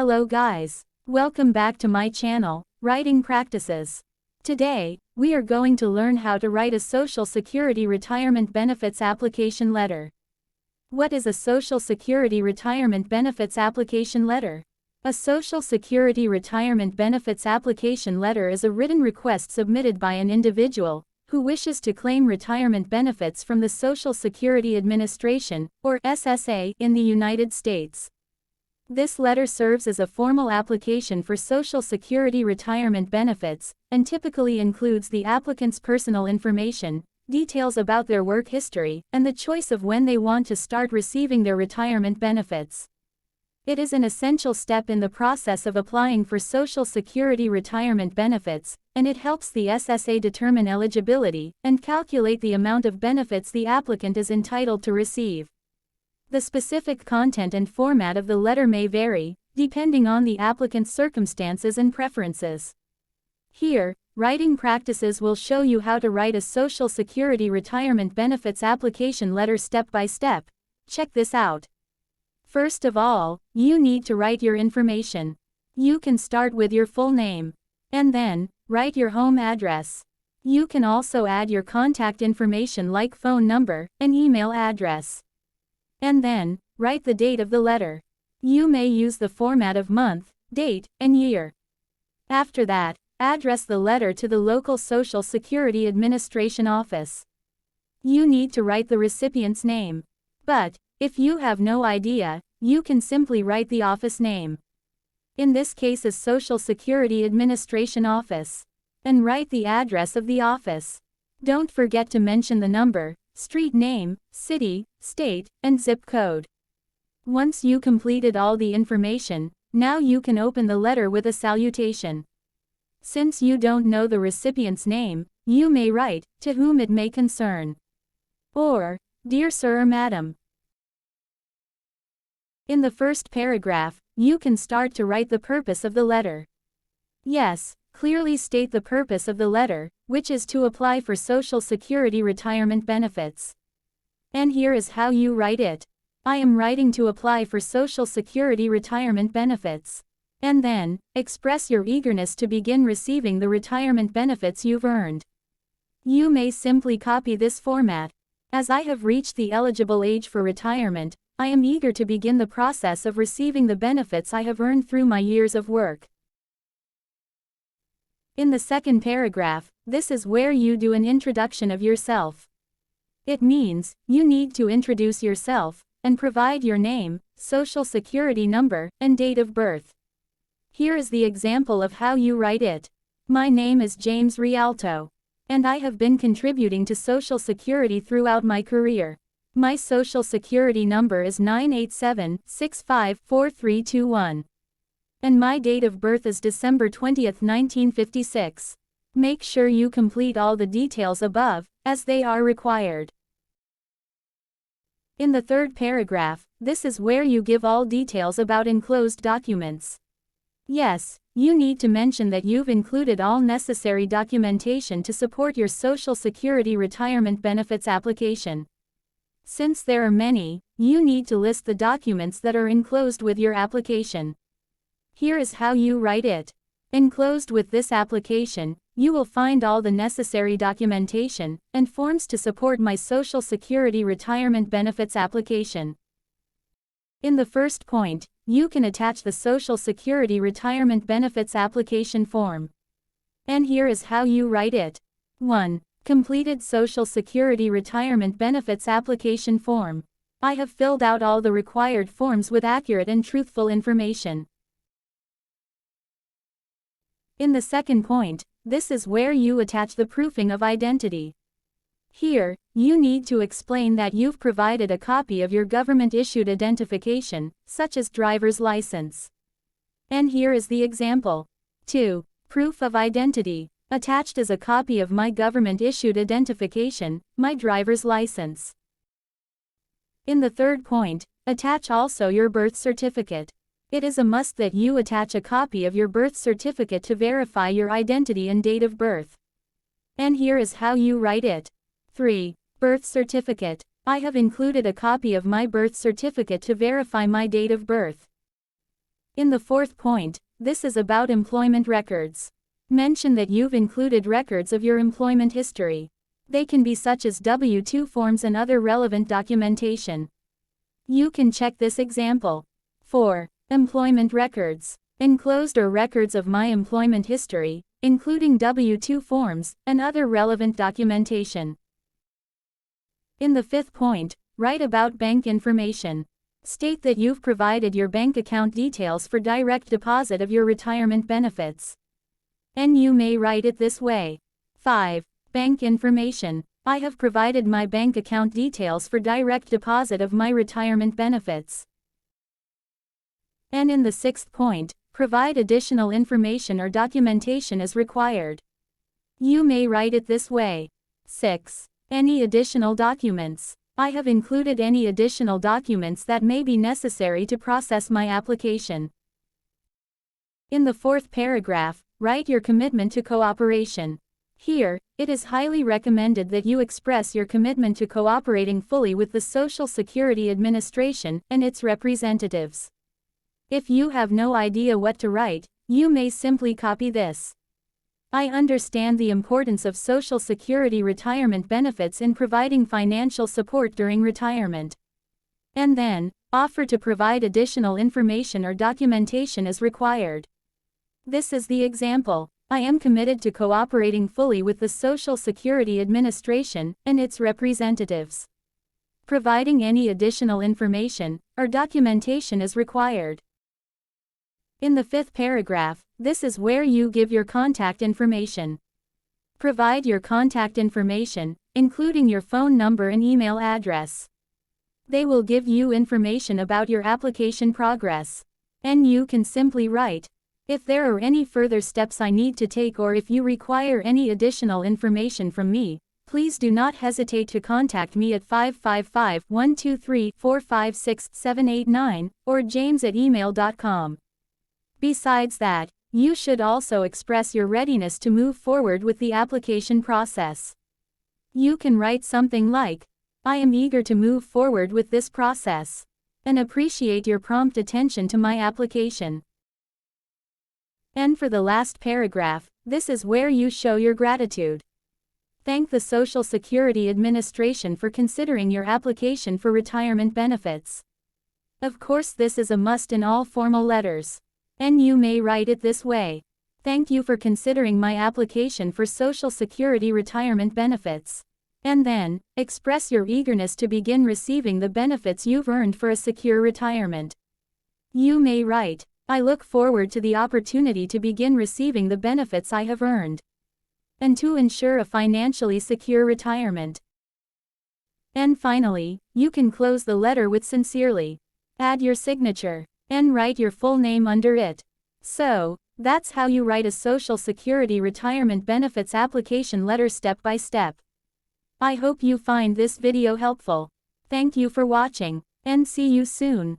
Hello guys. Welcome back to my channel, Writing Practices. Today, we are going to learn how to write a Social Security Retirement Benefits Application Letter. What is a Social Security Retirement Benefits Application Letter? A Social Security Retirement Benefits Application Letter is a written request submitted by an individual who wishes to claim retirement benefits from the Social Security Administration, or SSA, in the United States. This letter serves as a formal application for Social Security retirement benefits, and typically includes the applicant's personal information, details about their work history, and the choice of when they want to start receiving their retirement benefits. It is an essential step in the process of applying for Social Security retirement benefits, and it helps the SSA determine eligibility and calculate the amount of benefits the applicant is entitled to receive. The specific content and format of the letter may vary, depending on the applicant's circumstances and preferences. Here, Writing Practices will show you how to write a Social Security Retirement Benefits application letter step by step. Check this out. First of all, you need to write your information. You can start with your full name. And then, write your home address. You can also add your contact information like phone number and email address. And then, write the date of the letter. You may use the format of month, date, and year. After that, address the letter to the local Social Security Administration office. You need to write the recipient's name. But, if you have no idea, you can simply write the office name. In this case, a Social Security Administration office. And write the address of the office. Don't forget to mention the number, street name, city, state, and zip code. Once you completed all the information, now you can open the letter with a salutation. Since you don't know the recipient's name, you may write, "To whom it may concern," or, "Dear Sir or Madam." In the first paragraph, you can start to write the purpose of the letter. Yes, clearly state the purpose of the letter, which is to apply for Social Security retirement benefits. And here is how you write it. I am writing to apply for Social Security retirement benefits. And then, express your eagerness to begin receiving the retirement benefits you've earned. You may simply copy this format. As I have reached the eligible age for retirement, I am eager to begin the process of receiving the benefits I have earned through my years of work. In the second paragraph, this is where you do an introduction of yourself. It means, you need to introduce yourself, and provide your name, Social Security number, and date of birth. Here is the example of how you write it. My name is James Rialto. And I have been contributing to Social Security throughout my career. My Social Security number is 987-654321. And my date of birth is December 20th, 1956. Make sure you complete all the details above, as they are required. In the third paragraph, this is where you give all details about enclosed documents. Yes, you need to mention that you've included all necessary documentation to support your Social Security retirement benefits application. Since there are many, you need to list the documents that are enclosed with your application. Here is how you write it. Enclosed with this application, you will find all the necessary documentation and forms to support my Social Security retirement benefits application. In the first point, you can attach the Social Security retirement benefits application form. And here is how you write it. 1. Completed Social Security retirement benefits application form. I have filled out all the required forms with accurate and truthful information. In the second point, this is where you attach the proofing of identity. Here, you need to explain that you've provided a copy of your government-issued identification, such as driver's license. And here is the example. 2. Proof of identity. Attached is a copy of my government-issued identification, my driver's license. In the third point, attach also your birth certificate. It is a must that you attach a copy of your birth certificate to verify your identity and date of birth. And here is how you write it. 3. Birth certificate. I have included a copy of my birth certificate to verify my date of birth. In the fourth point, this is about employment records. Mention that you've included records of your employment history. They can be such as W-2 forms and other relevant documentation. You can check this example. 4. Employment records. Enclosed are records of my employment history, including W-2 forms and other relevant documentation. In the fifth point, write about bank information. State that you've provided your bank account details for direct deposit of your retirement benefits. And you may write it this way. 5. Bank information. I have provided my bank account details for direct deposit of my retirement benefits. And in the sixth point, provide additional information or documentation as required. You may write it this way. 6. Any additional documents. I have included any additional documents that may be necessary to process my application. In the fourth paragraph, write your commitment to cooperation. Here, it is highly recommended that you express your commitment to cooperating fully with the Social Security Administration and its representatives. If you have no idea what to write, you may simply copy this. I understand the importance of Social Security retirement benefits in providing financial support during retirement. And then, offer to provide additional information or documentation as required. This is the example. I am committed to cooperating fully with the Social Security Administration and its representatives. Providing any additional information or documentation as required. In the fifth paragraph, this is where you give your contact information. Provide your contact information, including your phone number and email address. They will give you information about your application progress. And you can simply write, if there are any further steps I need to take or if you require any additional information from me, please do not hesitate to contact me at 555-123-456-789 or james@email.com. Besides that, you should also express your readiness to move forward with the application process. You can write something like, I am eager to move forward with this process, and appreciate your prompt attention to my application. And for the last paragraph, this is where you show your gratitude. Thank the Social Security Administration for considering your application for retirement benefits. Of course, this is a must in all formal letters. And you may write it this way. Thank you for considering my application for Social Security retirement benefits. And then, express your eagerness to begin receiving the benefits you've earned for a secure retirement. You may write, I look forward to the opportunity to begin receiving the benefits I have earned. And to ensure a financially secure retirement. And finally, you can close the letter with sincerely. Add your signature. And write your full name under it. So, that's how you write a Social Security retirement benefits application letter step by step. I hope you find this video helpful. Thank you for watching, and see you soon.